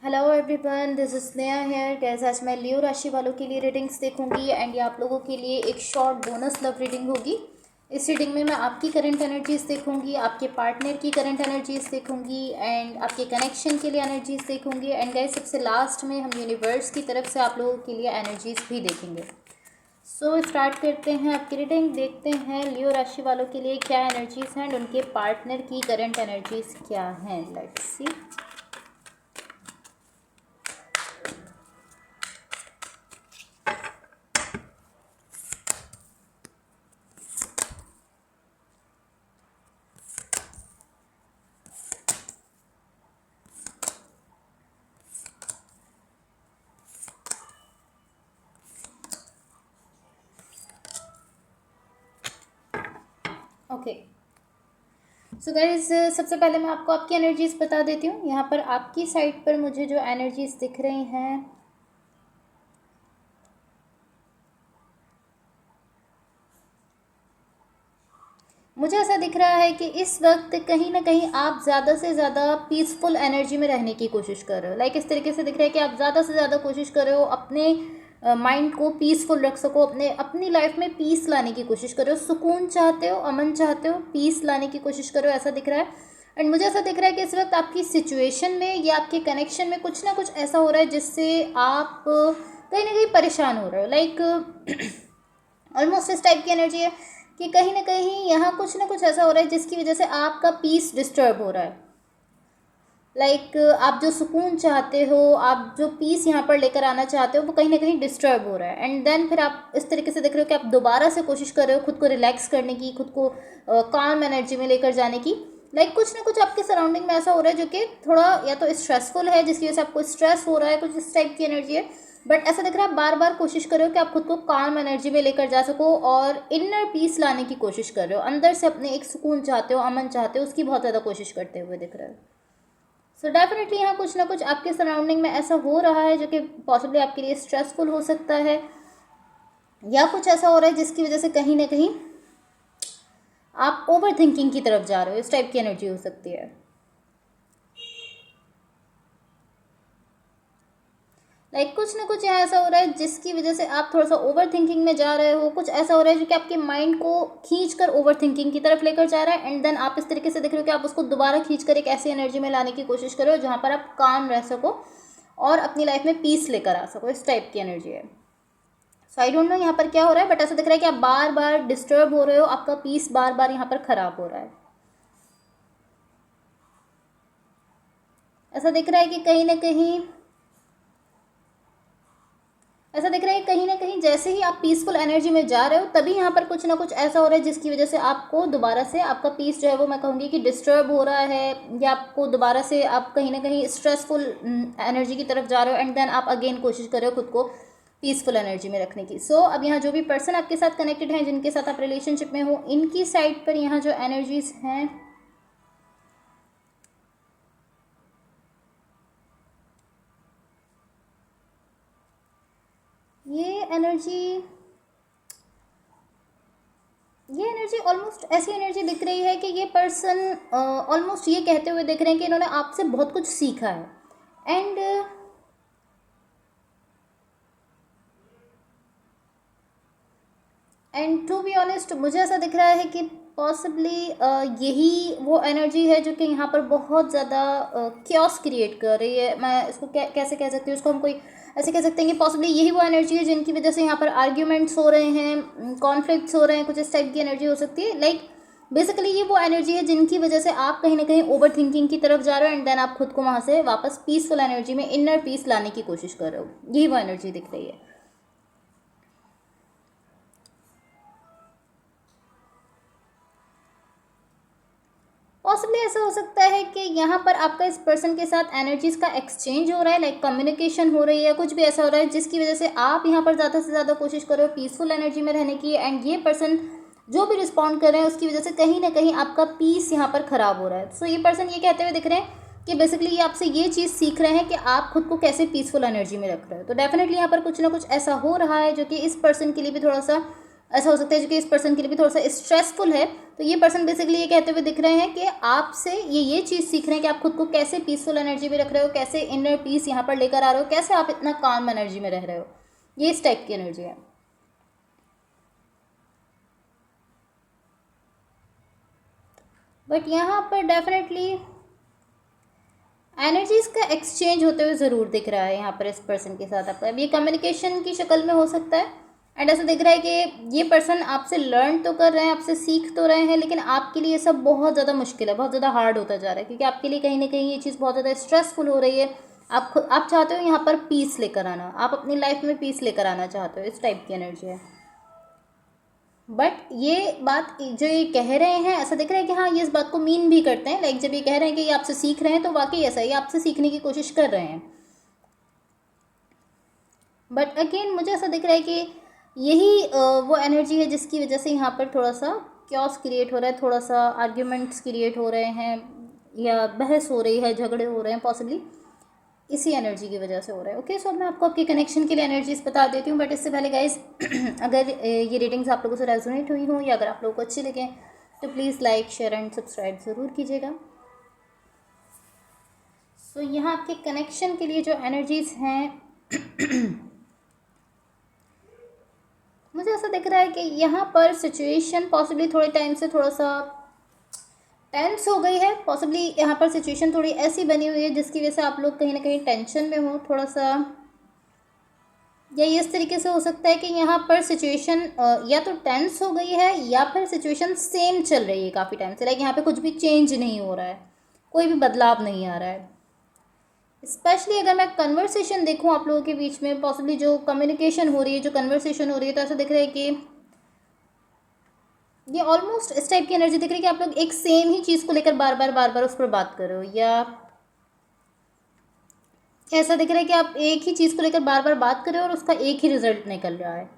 Hello everyone, this is Sneha here. कैसे आज मैं लियो राशि वालों के लिए रीडिंग्स देखूंगी एंड ये आप लोगों के लिए एक शॉर्ट बोनस लव रीडिंग होगी। इस रीडिंग में मैं आपकी करंट एनर्जीज देखूंगी, आपके पार्टनर की करंट एनर्जीज देखूंगी एंड आपके कनेक्शन के लिए एनर्जीज देखूंगी एंड गाइस सबसे लास्ट में हम यूनिवर्स की तरफ से आप लोगों के लिए एनर्जीज भी देखेंगे। सो स्टार्ट करते हैं आपकी रीडिंग। देखते हैं लियो राशि वालों के लिए क्या एनर्जीज हैं एंड उनके पार्टनर की करंट एनर्जीज क्या हैं। Let's see. Okay, so guys सबसे पहले मैं आपको आपकी एनर्जीज बता देती हूँ। यहाँ पर आपकी साइड पर मुझे जो एनर्जीज दिख रही हैं, मुझे ऐसा दिख रहा है कि इस वक्त कहीं ना कहीं आप ज़्यादा से ज़्यादा पीसफुल एनर्जी में रहने की कोशिश कर रहे हो। लाइक इस तरीके से दिख रहा है कि आप ज़्यादा से ज़्यादा कोशिश कर रहे हो अपने माइंड को पीसफुल रख सको, अपनी लाइफ में पीस लाने की कोशिश कर रहे हो, सुकून चाहते हो, अमन चाहते हो, पीस लाने की कोशिश कर रहे हो, ऐसा दिख रहा है। एंड मुझे ऐसा दिख रहा है कि इस वक्त आपकी सिचुएशन में या आपके कनेक्शन में कुछ ना कुछ ऐसा हो रहा है जिससे आप कहीं ना कहीं परेशान हो रहे हो। लाइक ऑलमोस्ट इस टाइप की एनर्जी है कि कहीं ना कहीं यहाँ कुछ ना कुछ ऐसा हो रहा है जिसकी वजह से आपका पीस डिस्टर्ब हो रहा है। लाइक आप जो सुकून चाहते हो, आप जो पीस यहाँ पर लेकर आना चाहते हो, वो कहीं ना कहीं डिस्टर्ब हो रहा है। एंड देन फिर आप इस तरीके से देख रहे हो कि आप दोबारा से कोशिश कर रहे हो खुद को रिलैक्स करने की, खुद को काम एनर्जी में लेकर जाने की। लाइक कुछ ना कुछ आपके सराउंडिंग में ऐसा हो रहा है जो कि थोड़ा या तो स्ट्रेसफुल है, जिसकी वजह से आपको स्ट्रेस हो रहा है, कुछ इस टाइप की एनर्जी है। बट ऐसा दिख रहा है आप बार बार कोशिश कर रहे हो कि आप खुद को काम एनर्जी में लेकर जा सको और इनर पीस लाने की कोशिश कर रहे हो, अंदर से अपने एक सुकून चाहते हो, अमन चाहते हो, उसकी बहुत ज़्यादा कोशिश करते हुए दिख रहे हो। सो डेफिनेटली यहाँ कुछ ना कुछ आपके सराउंडिंग में ऐसा हो रहा है जो कि पॉसिबली आपके लिए स्ट्रेसफुल हो सकता है, या कुछ ऐसा हो रहा है जिसकी वजह से कहीं ना कहीं आप ओवर थिंकिंग की तरफ जा रहे हो। इस टाइप की एनर्जी हो सकती है। लाइक कुछ ना कुछ यहाँ ऐसा हो रहा है जिसकी वजह से आप थोड़ा सा ओवर थिंकिंग में जा रहे हो। कुछ ऐसा हो रहा है जो कि आपके माइंड को खींच कर ओवर थिंकिंग की तरफ लेकर जा रहा है एंड देन आप इस तरीके से देख रहे हो कि आप उसको दोबारा खींच कर एक ऐसी एनर्जी में लाने की कोशिश करो जहाँ पर आप काम रह सको और अपनी लाइफ में पीस लेकर आ सको। इस टाइप की एनर्जी है। सो आई डोंट नो यहाँ पर क्या हो रहा है, बट ऐसा दिख रहा है कि आप बार बार डिस्टर्ब हो रहे हो, आपका पीस बार बार यहाँ पर खराब हो रहा है। ऐसा दिख रहा है कि कहीं ना कहीं ऐसा दिख रहा है कहीं ना कहीं जैसे ही आप पीसफुल एनर्जी में जा रहे हो तभी यहाँ पर कुछ ना कुछ ऐसा हो रहा है जिसकी वजह से आपको दोबारा से आपका पीस जो है वो मैं कहूँगी कि डिस्टर्ब हो रहा है, या आपको दोबारा से आप कहीं ना कहीं स्ट्रेसफुल एनर्जी की तरफ जा रहे हो एंड देन आप अगेन कोशिश कर रहे हो खुद को पीसफुल एनर्जी में रखने की। सो अब यहाँ जो भी पर्सन आपके साथ कनेक्टेड हैं, जिनके साथ आप रिलेशनशिप में हो, इनकी साइड पर यहाँ जो एनर्जीज हैं, ये एनर्जी ऑलमोस्ट ऐसी एनर्जी दिख रही है कि ये पर्सन ऑलमोस्ट ये कहते हुए दिख रहे हैं कि इन्होंने आपसे बहुत कुछ सीखा है। एंड टू बी ऑनेस्ट मुझे ऐसा दिख रहा है कि पॉसिबली यही वो एनर्जी है जो कि यहाँ पर बहुत ज़्यादा क्योस क्रिएट कर रही है। मैं इसको कैसे कह सकती हूँ, उसको हम कोई ऐसे कह सकते हैं कि पॉसिबली यही वो एनर्जी है जिनकी वजह से यहाँ पर आर्ग्यूमेंट्स हो रहे हैं, कॉन्फ्लिक्ट्स हो रहे हैं, कुछ इस टाइप की एनर्जी हो सकती है। लाइक बेसिकली ये वो एनर्जी है जिनकी वजह से आप कहीं ना कहीं ओवर थिंकिंग की तरफ जा रहे हो एंड देन आप खुद को वहाँ से वापस पीसफुल एनर्जी में इनर पीस लाने की कोशिश कर रहे हो। यही वो एनर्जी दिख रही है। पॉसिबली ऐसा हो सकता है कि यहाँ पर आपका इस पर्सन के साथ एनर्जीज का एक्सचेंज हो रहा है, लाइक कम्युनिकेशन हो रही है, कुछ भी ऐसा हो रहा है जिसकी वजह से आप यहाँ पर ज़्यादा से ज़्यादा कोशिश कर रहे हो पीसफुल एनर्जी में रहने की एंड ये पर्सन जो भी रिस्पॉन्ड कर रहे हैं उसकी वजह से कहीं ना कहीं आपका पीस यहाँ पर ख़राब हो रहा है। सो ये पर्सन ये कहते हुए दिख रहे हैं कि बेसिकली ये आपसे ये चीज़ सीख रहे हैं कि आप खुद को कैसे पीसफुल एनर्जी में रख रहे हो। तो डेफिनेटली यहाँ पर कुछ ना कुछ ऐसा हो रहा है जो कि इस पर्सन के लिए भी थोड़ा सा ऐसा हो सकता है जो कि इस पर्सन के लिए भी थोड़ा सा स्ट्रेसफुल है। तो ये पर्सन बेसिकली ये कहते हुए दिख रहे हैं कि आपसे ये चीज़ सीख रहे हैं कि आप खुद को कैसे पीसफुल एनर्जी में रख रहे हो, कैसे इनर पीस यहाँ पर लेकर आ रहे हो, कैसे आप इतना काम एनर्जी में रह रहे हो। ये इस टाइप की एनर्जी है। बट यहाँ पर डेफिनेटली एनर्जीज का एक्सचेंज होते हुए ज़रूर दिख रहा है यहाँ पर इस पर्सन के साथ आपका। अब ये कम्युनिकेशन की शक्ल में हो सकता है, एंड ऐसा दिख रहा है कि ये पर्सन आपसे लर्न तो कर रहे हैं, आपसे सीख तो रहे हैं, लेकिन आपके लिए सब बहुत ज़्यादा मुश्किल है, बहुत ज़्यादा हार्ड होता जा रहा है, क्योंकि आपके लिए कहीं ना कहीं ये चीज़ बहुत ज़्यादा स्ट्रेसफुल हो रही है। आप चाहते हो यहाँ पर पीस लेकर आना, आप अपनी लाइफ में पीस लेकर आना चाहते हो, इस टाइप की एनर्जी है। बट ये बात जो ये कह रहे हैं, ऐसा दिख रहा है कि हाँ ये इस बात को मीन भी करते हैं। लाइक जब ये कह रहे हैं कि ये आपसे सीख रहे हैं तो वाकई ऐसा ही आपसे सीखने की कोशिश कर रहे हैं। बट अगेन मुझे ऐसा दिख रहा है कि यही वो एनर्जी है जिसकी वजह से यहाँ पर थोड़ा सा क्योस क्रिएट हो रहा है, थोड़ा सा आर्ग्यूमेंट्स क्रिएट हो रहे हैं, या बहस हो रही है, झगड़े हो रहे हैं, पॉसिबली इसी एनर्जी की वजह से हो रहा है। ओके, सो मैं आपको आपके कनेक्शन के लिए एनर्जीज बता देती हूँ। बट इससे पहले गाइज अगर ये रीडिंग्स आप लोगों से रेजोनेट हुई हों या अगर आप लोगों को अच्छी लगे तो please like share and subscribe ज़रूर कीजिएगा। सो यहाँ आपके कनेक्शन के लिए जो एनर्जीज हैं मुझे ऐसा दिख रहा है कि यहाँ पर सिचुएशन पॉसिबली थोड़े टाइम से थोड़ा सा टेंस हो गई है। पॉसिबली यहाँ पर सिचुएशन थोड़ी ऐसी बनी हुई है जिसकी वजह से आप लोग कहीं ना कहीं टेंशन में हो थोड़ा सा, या इस तरीके से हो सकता है कि यहाँ पर सिचुएशन या तो टेंस हो गई है या फिर सिचुएशन सेम चल रही है काफ़ी टाइम से। लाइक यहाँ पे कुछ भी चेंज नहीं हो रहा है, कोई भी बदलाव नहीं आ रहा है। स्पेशली अगर मैं कन्वर्सेशन देखूँ आप लोगों के बीच में, पॉसिबली जो कम्युनिकेशन हो रही है, जो कन्वर्सेशन हो रही है, तो ऐसा दिख रहा है कि ये ऑलमोस्ट इस टाइप की एनर्जी दिख रही है कि आप लोग एक सेम ही चीज़ को लेकर बार बार उस पर बात कर रहे हो, या ऐसा दिख रहा है कि आप एक ही चीज़ को लेकर बार बार बात कर रहे हो और उसका एक ही रिजल्ट निकल रहा है।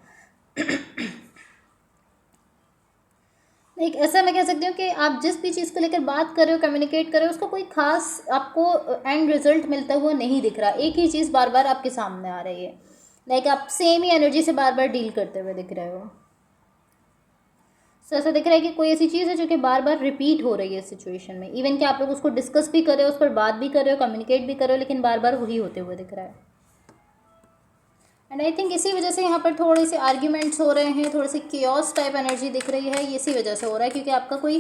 एक ऐसा मैं कह सकती हूँ कि आप जिस भी चीज़ को लेकर बात कर रहे हो, कम्युनिकेट कर रहे हो, उसका कोई खास आपको एंड रिजल्ट मिलता हुआ नहीं दिख रहा। एक ही चीज़ बार बार आपके सामने आ रही है। लाइक आप सेम ही एनर्जी से बार बार डील करते हुए दिख रहे हो। सो ऐसा दिख रहा है कि कोई ऐसी चीज़ है जो कि बार बार रिपीट हो रही है इस सिचुएशन में। इवन कि आप लोग उसको डिस्कस भी कर रहे हो, उस पर बात भी कर रहे हो, कम्युनिकेट भी कर रहे हो, लेकिन बार बार वही होते हुए दिख रहा है। एंड आई थिंक इसी वजह से यहाँ पर थोड़े से आर्ग्यूमेंट्स हो रहे हैं, थोड़े से केओस टाइप एनर्जी दिख रही है। इसी वजह से हो रहा है क्योंकि आपका कोई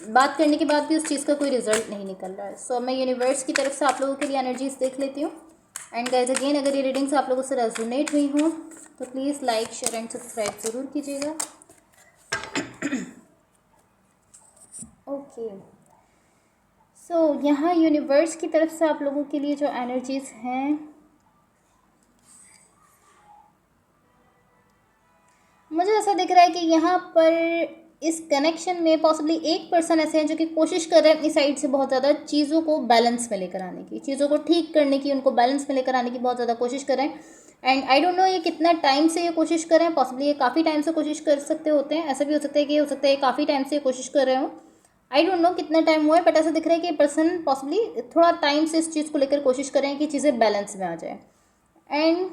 बात करने के बाद भी उस चीज़ का कोई रिजल्ट नहीं निकल रहा है। सो मैं यूनिवर्स की तरफ से आप लोगों के लिए एनर्जीज देख लेती हूँ। एंड गाइज अगेन अगर ये रीडिंग्स आप लोगों से रेजोनेट हुई हों तो please like share and subscribe ज़रूर कीजिएगा। ओके, सो यहाँ यूनिवर्स की तरफ से आप लोगों के लिए जो एनर्जीज हैं, मुझे ऐसा दिख रहा है कि यहाँ पर इस कनेक्शन में पॉसिबली एक पर्सन ऐसे हैं जो कि कोशिश कर रहे हैं अपनी साइड से बहुत ज़्यादा चीज़ों को बैलेंस में लेकर आने की, चीज़ों को ठीक करने की, उनको बैलेंस में लेकर आने की बहुत ज़्यादा कोशिश कर रहे हैं। एंड आई डोंट नो ये कितना टाइम से ये कोशिश कर रहे हैं। पॉसिबली ये काफ़ी टाइम से कोशिश कर सकते होते हैं, ऐसा भी हो सकता है कि हो सकता है काफ़ी टाइम से ये कोशिश कर रहे हो। आई डोंट नो कितना टाइम हुआ है, बट ऐसा दिख रहा है कि पर्सन पॉसिबली थोड़ा टाइम से इस चीज़ को लेकर कोशिश कर रहे हैं कि चीज़ें बैलेंस में आ जाए। एंड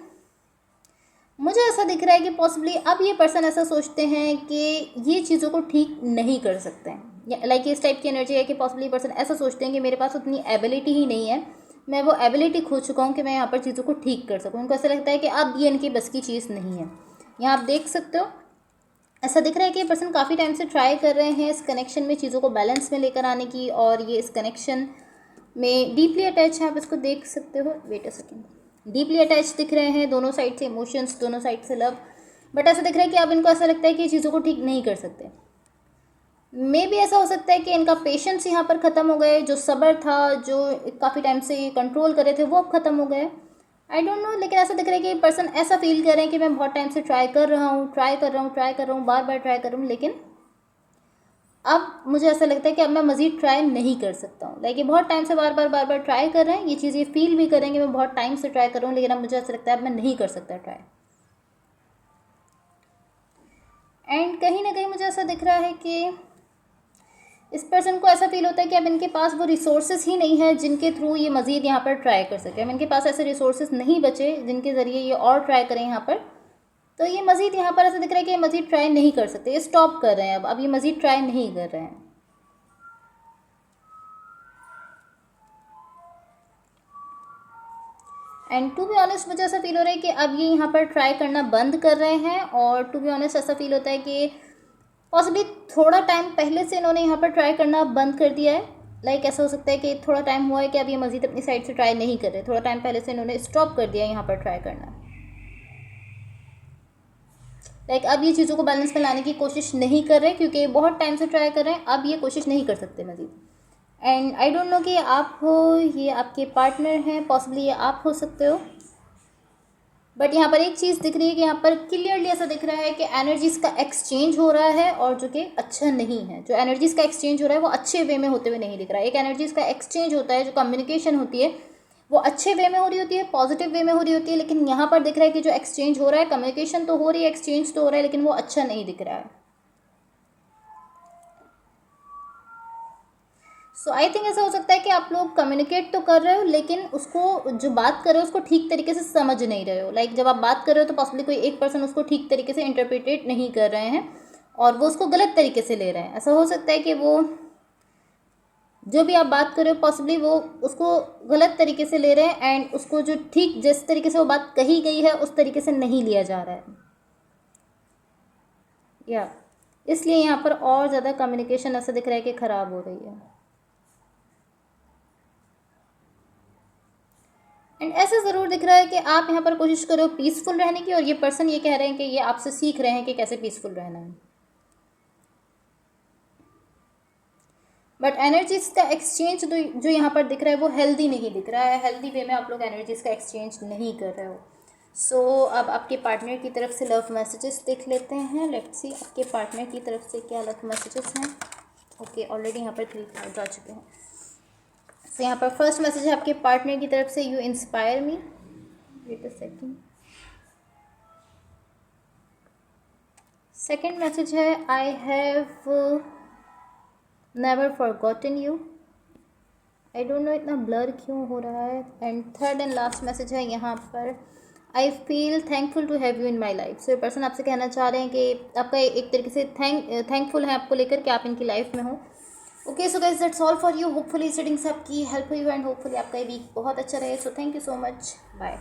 मुझे ऐसा दिख रहा है कि पॉसिबली अब ये पर्सन ऐसा सोचते हैं कि ये चीज़ों को ठीक नहीं कर सकते हैं। लाइक इस टाइप की एनर्जी है कि पॉसिबली पर्सन ऐसा सोचते हैं कि मेरे पास उतनी एबिलिटी ही नहीं है, मैं वो एबिलिटी खो चुका हूँ कि मैं यहाँ पर चीज़ों को ठीक कर सकूँ। उनको ऐसा लगता है कि अब ये इनकी बस की चीज़ नहीं है। यहाँ आप देख सकते हो, ऐसा दिख रहा है कि ये पर्सन काफ़ी टाइम से ट्राई कर रहे हैं इस कनेक्शन में चीज़ों को बैलेंस में लेकर आने की, और ये इस कनेक्शन में डीपली अटैच है। आप इसको देख सकते हो, wait a second, deeply attach दिख रहे हैं, दोनों साइड से इमोशंस, दोनों साइड से लव। बट ऐसा दिख रहा है कि अब इनको ऐसा लगता है कि चीज़ों को ठीक नहीं कर सकते। मे भी ऐसा हो सकता है कि इनका पेशेंस यहाँ पर ख़त्म हो गए, जो सब्र था, जो काफ़ी टाइम से ये कंट्रोल कर रहे थे, वो अब ख़त्म हो गए। आई डोंट नो, लेकिन ऐसा दिख रहा है कि पर्सन ऐसा फील कर रहे हैं कि मैं बहुत टाइम से ट्राई कर रहा हूँ, बार बार ट्राई कर रहा हूँ, लेकिन अब मुझे ऐसा लगता है कि अब मैं मज़ीद ट्राई नहीं कर सकता हूँ। लाइक ये बहुत टाइम से बार बार ट्राई कर रहे हैं, ये चीज़ ये फील भी करेंगे मैं बहुत टाइम से ट्राई कर रहा हूँ, लेकिन अब मुझे ऐसा लगता है अब मैं नहीं कर सकता ट्राई। एंड कहीं ना कहीं मुझे ऐसा दिख रहा है कि इस पर्सन को ऐसा फील होता है कि अब इनके पास वो रिसोर्सेज ही नहीं है जिनके थ्रू ये मज़ीद यहाँ पर ट्राई कर सके। अब इनके पास ऐसे रिसोर्सेज नहीं बचे जिनके ज़रिए ये और ट्राई करें यहाँ पर तो ये मज़ीद यहाँ पर ऐसा दिख रहा है कि ये मज़ीद ट्राई नहीं कर सकते, ये स्टॉप कर रहे हैं, अब ये मज़ीद ट्राई नहीं कर रहे हैं। एंड टू बी ऑनेस्ट मुझे ऐसा फील हो रहा है कि अब ये यहाँ पर ट्राई करना बंद कर रहे हैं, और टू बी ऑनेस्ट ऐसा फील होता है कि पॉसिबली थोड़ा टाइम पहले से इन्होंने यहाँ पर ट्राई करना बंद कर दिया है। लाइक ऐसा हो सकता है कि थोड़ा टाइम हुआ है कि अब ये मज़ीद अपनी साइड से ट्राई नहीं कर रहे, थोड़ा टाइम पहले से इन्होंने स्टॉप कर दिया यहाँ पर ट्राई करना। लाइक अब ये चीज़ों को बैलेंस में लाने की कोशिश नहीं कर रहे, क्योंकि बहुत टाइम से ट्राई कर रहे हैं, अब ये कोशिश नहीं कर सकते मज़ीद। एंड आई डोंट नो कि आप हो, ये आपके पार्टनर हैं, पॉसिबली ये आप हो सकते हो। बट यहाँ पर एक चीज़ दिख रही है कि यहाँ पर क्लियरली ऐसा दिख रहा है कि एनर्जीज़ का एक्सचेंज हो रहा है, और जो कि अच्छा नहीं है। जो एनर्जीज़ का एक्सचेंज हो रहा है वो अच्छे वे में होते हुए नहीं दिख रहा है। एक एनर्जीज़ का एक्सचेंज होता है, जो कम्युनिकेशन होती है वो अच्छे वे में हो रही होती है, पॉजिटिव वे में हो रही होती है, लेकिन यहाँ पर दिख रहा है कि जो एक्सचेंज हो रहा है, कम्युनिकेशन तो हो रही है, एक्सचेंज तो हो रहा है, लेकिन वो अच्छा नहीं दिख रहा है। सो आई थिंक ऐसा हो सकता है कि आप लोग कम्युनिकेट तो कर रहे हो, लेकिन उसको जो बात कर रहे हो उसको ठीक तरीके से समझ नहीं रहे हो। लाइक जब आप बात कर रहे हो तो पॉसिबली कोई एक पर्सन उसको ठीक तरीके से इंटरप्रिटेट नहीं कर रहे हैं, और वो उसको गलत तरीके से ले रहे हैं। ऐसा हो सकता है कि वो जो भी आप बात कर रहे हो पॉसिबली वो उसको गलत तरीके से ले रहे हैं, एंड उसको जो ठीक जिस तरीके से वो बात कही गई है उस तरीके से नहीं लिया जा रहा है, या इसलिए यहाँ पर और ज़्यादा कम्युनिकेशन ऐसा दिख रहा है कि ख़राब हो रही है। एंड ऐसा ज़रूर दिख रहा है कि आप यहाँ पर कोशिश करो पीसफुल रहने की, और ये पर्सन ये कह रहे हैं कि ये आपसे सीख रहे हैं कि कैसे पीसफुल रहना है। बट एनर्जीज़ का एक्सचेंज जो यहाँ पर दिख रहा है वो हेल्दी नहीं दिख रहा है, हेल्दी वे में आप लोग एनर्जीज़ का एक्सचेंज नहीं कर रहे हो। सो अब आपके पार्टनर की तरफ से लव मैसेजेस देख लेते हैं। लेट्स सी आपके पार्टनर की तरफ से क्या लव मैसेजेस हैं। ओके, ऑलरेडी यहाँ पर 3 कार्ड आ चुके हैं। तो यहाँ पर फर्स्ट मैसेज है आपके पार्टनर की तरफ से, you inspire me. Wait a second. Second message है, I have never forgotten you. I don't know इतना ब्लर क्यों हो रहा है। And third and last message है यहाँ पर, I feel thankful to have you in my life. So ये पर्सन आपसे कहना चाह रहे हैं कि आपका एक तरीके से थैंकफुल है आपको लेकर कि आप इनकी लाइफ में हो। Okay, so guys that's all for you. Hopefully इस रीडिंग से आपकी हेल्प हुई, एंड होपफुली आपका ये वीक बहुत अच्छा रहे। So thank you so much, bye.